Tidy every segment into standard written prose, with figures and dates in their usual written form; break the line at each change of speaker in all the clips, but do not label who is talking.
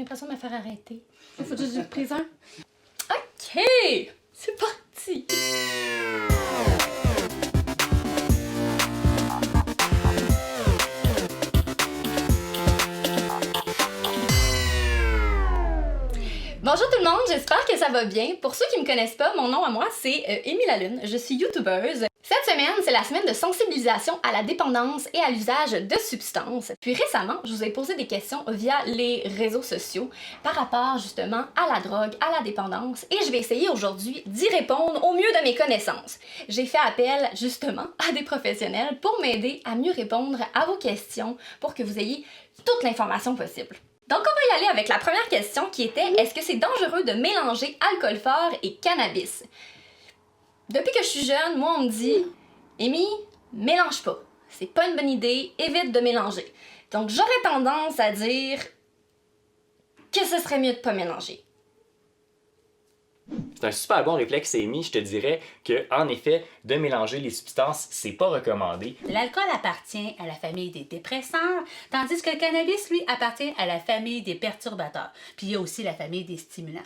J'ai l'impression de me faire arrêter. Il faut juste du présent. OK! C'est parti! Bonjour tout le monde, j'espère que ça va bien. Pour ceux qui me connaissent pas, mon nom à moi c'est Amy Lalune, je suis youtubeuse. Cette semaine, c'est la semaine de sensibilisation à la dépendance et à l'usage de substances. Puis récemment, je vous ai posé des questions via les réseaux sociaux par rapport justement à la drogue, à la dépendance, et je vais essayer aujourd'hui d'y répondre au mieux de mes connaissances. J'ai fait appel justement à des professionnels pour m'aider à mieux répondre à vos questions pour que vous ayez toute l'information possible. Donc on va y aller avec la première question qui était « Est-ce que c'est dangereux de mélanger alcool fort et cannabis? » Depuis que je suis jeune, moi on me dit « Amy, mélange pas. C'est pas une bonne idée, évite de mélanger. » Donc j'aurais tendance à dire que ce serait mieux de pas mélanger.
C'est un super bon réflexe, Amy. Je te dirais que, en effet, de mélanger les substances, c'est pas recommandé.
L'alcool appartient à la famille des dépresseurs, tandis que le cannabis, lui, appartient à la famille des perturbateurs. Puis il y a aussi la famille des stimulants.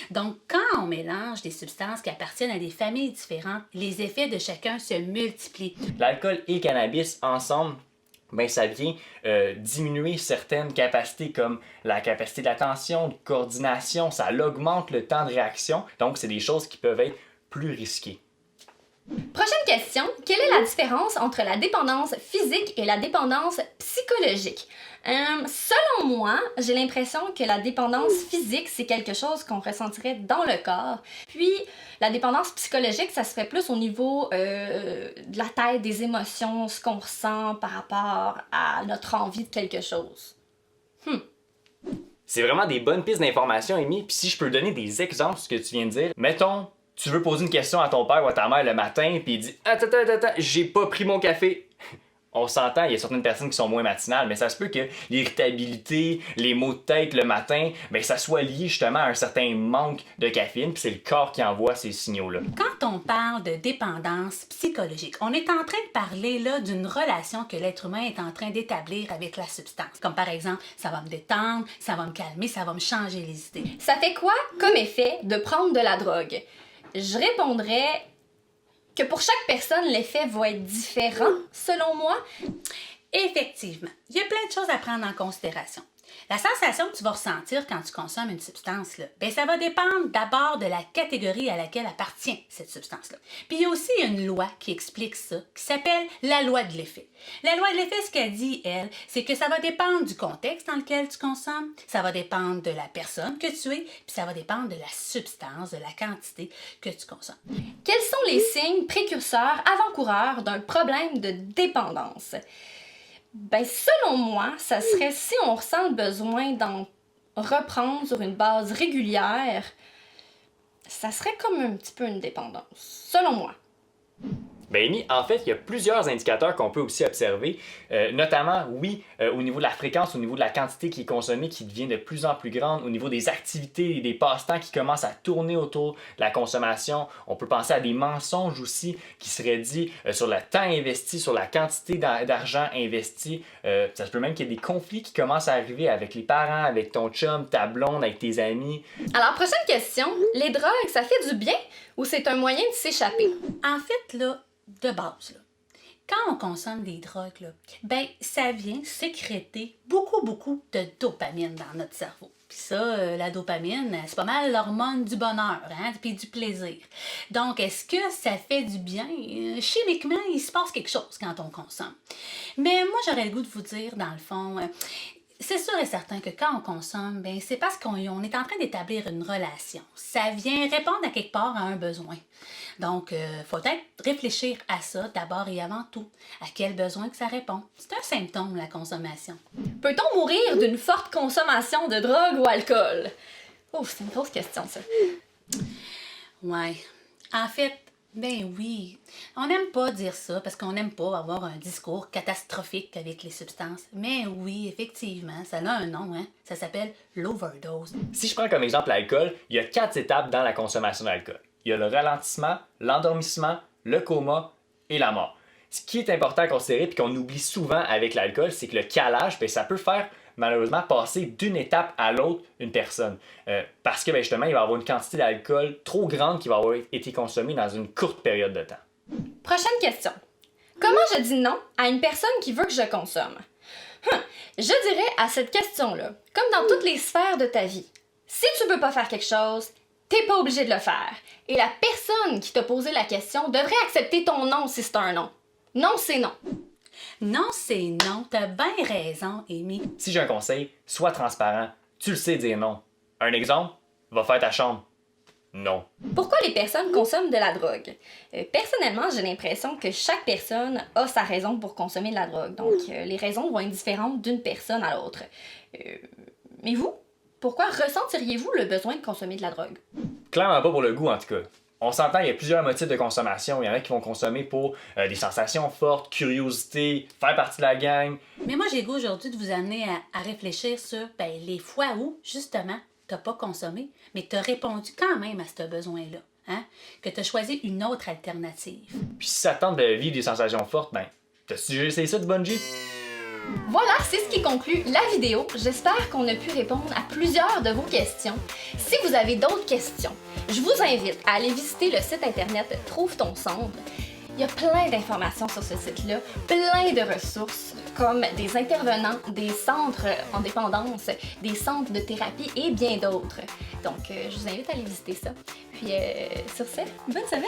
Donc, quand on mélange des substances qui appartiennent à des familles différentes, les effets de chacun se multiplient.
L'alcool et le cannabis ensemble, ben ça vient diminuer certaines capacités comme la capacité d'attention, de coordination, ça augmente le temps de réaction, donc c'est des choses qui peuvent être plus risquées.
Prochaine question, quelle est la différence entre la dépendance physique et la dépendance psychologique? Selon moi, j'ai l'impression que la dépendance physique, c'est quelque chose qu'on ressentirait dans le corps. Puis, la dépendance psychologique, ça serait plus au niveau de la tête, des émotions, ce qu'on ressent par rapport à notre envie de quelque chose.
C'est vraiment des bonnes pistes d'information, Amy, puis si je peux donner des exemples de ce que tu viens de dire, mettons, tu veux poser une question à ton père ou à ta mère le matin, puis il dit « Attends, j'ai pas pris mon café ». On s'entend, il y a certaines personnes qui sont moins matinales, mais ça se peut que l'irritabilité, les maux de tête le matin, ben ça soit lié justement à un certain manque de caféine, puis c'est le corps qui envoie ces signaux-là.
Quand on parle de dépendance psychologique, on est en train de parler là d'une relation que l'être humain est en train d'établir avec la substance. Comme par exemple, ça va me détendre, ça va me calmer, ça va me changer les idées.
Ça fait quoi comme effet de prendre de la drogue? Je répondrais que pour chaque personne, l'effet va être différent, selon moi.
Effectivement, il y a plein de choses à prendre en considération. La sensation que tu vas ressentir quand tu consommes une substance, là, ben ça va dépendre d'abord de la catégorie à laquelle appartient cette substance-là. Puis il y a aussi une loi qui explique ça, qui s'appelle la loi de l'effet. La loi de l'effet, ce qu'elle dit, elle, c'est que ça va dépendre du contexte dans lequel tu consommes, ça va dépendre de la personne que tu es, puis ça va dépendre de la substance, de la quantité que tu consommes.
Quels sont les signes précurseurs, avant-coureurs d'un problème de dépendance? Ben, selon moi, ça serait si on ressent le besoin d'en reprendre sur une base régulière, ça serait comme un petit peu une dépendance, selon moi.
Ben Amy, en fait, il y a plusieurs indicateurs qu'on peut aussi observer, notamment, oui, au niveau de la fréquence, au niveau de la quantité qui est consommée, qui devient de plus en plus grande, au niveau des activités et des passe-temps qui commencent à tourner autour de la consommation. On peut penser à des mensonges aussi qui seraient dits sur le temps investi, sur la quantité d'argent investi. Ça se peut même qu'il y ait des conflits qui commencent à arriver avec les parents, avec ton chum, ta blonde, avec tes amis.
Alors, prochaine question, les drogues, ça fait du bien ou c'est un moyen de s'échapper?
En fait, là, de base, là, quand on consomme des drogues, là, ben, ça vient sécréter beaucoup de dopamine dans notre cerveau. Puis ça, la dopamine, c'est pas mal l'hormone du bonheur, hein, puis du plaisir. Donc, est-ce que ça fait du bien? Chimiquement, il se passe quelque chose quand on consomme. Mais moi, j'aurais le goût de vous dire, dans le fond, c'est sûr et certain que quand on consomme, ben, c'est parce qu'on est en train d'établir une relation. Ça vient répondre à quelque part à un besoin. Donc, il faut peut-être réfléchir à ça d'abord et avant tout. À quel besoin que ça répond? C'est un symptôme, la consommation.
Peut-on mourir d'une forte consommation de drogue ou alcool? Oh, c'est une grosse question, ça.
Ouais. En fait, ben oui. On n'aime pas dire ça parce qu'on n'aime pas avoir un discours catastrophique avec les substances. Mais oui, effectivement, ça a un nom, hein? Ça s'appelle l'overdose.
Si je prends comme exemple l'alcool, il y a 4 étapes dans la consommation d'alcool. Il y a le ralentissement, l'endormissement, le coma et la mort. Ce qui est important à considérer et qu'on oublie souvent avec l'alcool, c'est que le calage, bien, ça peut faire malheureusement passer d'une étape à l'autre une personne. Parce que justement, il va y avoir une quantité d'alcool trop grande qui va avoir été consommée dans une courte période de temps.
Prochaine question. Comment je dis non à une personne qui veut que je consomme? Je dirais à cette question-là, comme dans toutes les sphères de ta vie, si tu veux pas faire quelque chose, t'es pas obligé de le faire. Et la personne qui t'a posé la question devrait accepter ton non si c'est un non. Non, c'est non.
Non, c'est non. T'as bien raison, Amy.
Si j'ai un conseil, sois transparent. Tu le sais dire non. Un exemple, va faire ta chambre. Non.
Pourquoi les personnes consomment de la drogue? Personnellement, j'ai l'impression que chaque personne a sa raison pour consommer de la drogue. Donc, les raisons vont être différentes d'une personne à l'autre. Mais vous? Pourquoi ressentiriez-vous le besoin de consommer de la drogue?
Clairement pas pour le goût, en tout cas. On s'entend, il y a plusieurs motifs de consommation. Il y en a qui vont consommer pour des sensations fortes, curiosité, faire partie de la gang.
Mais moi, j'ai le goût aujourd'hui de vous amener à réfléchir sur les fois où, justement, t'as pas consommé, mais t'as répondu quand même à ce besoin-là. Hein? Que t'as choisi une autre alternative.
Puis si ça te tente de vivre des sensations fortes, ben, t'as-tu déjà essayé ça du bungee?
Voilà, c'est ce qui conclut la vidéo. J'espère qu'on a pu répondre à plusieurs de vos questions. Si vous avez d'autres questions, je vous invite à aller visiter le site internet Trouve ton centre. Il y a plein d'informations sur ce site-là, plein de ressources comme des intervenants, des centres en dépendance, des centres de thérapie et bien d'autres. Donc, je vous invite à aller visiter ça. Puis, sur ce, bonne semaine!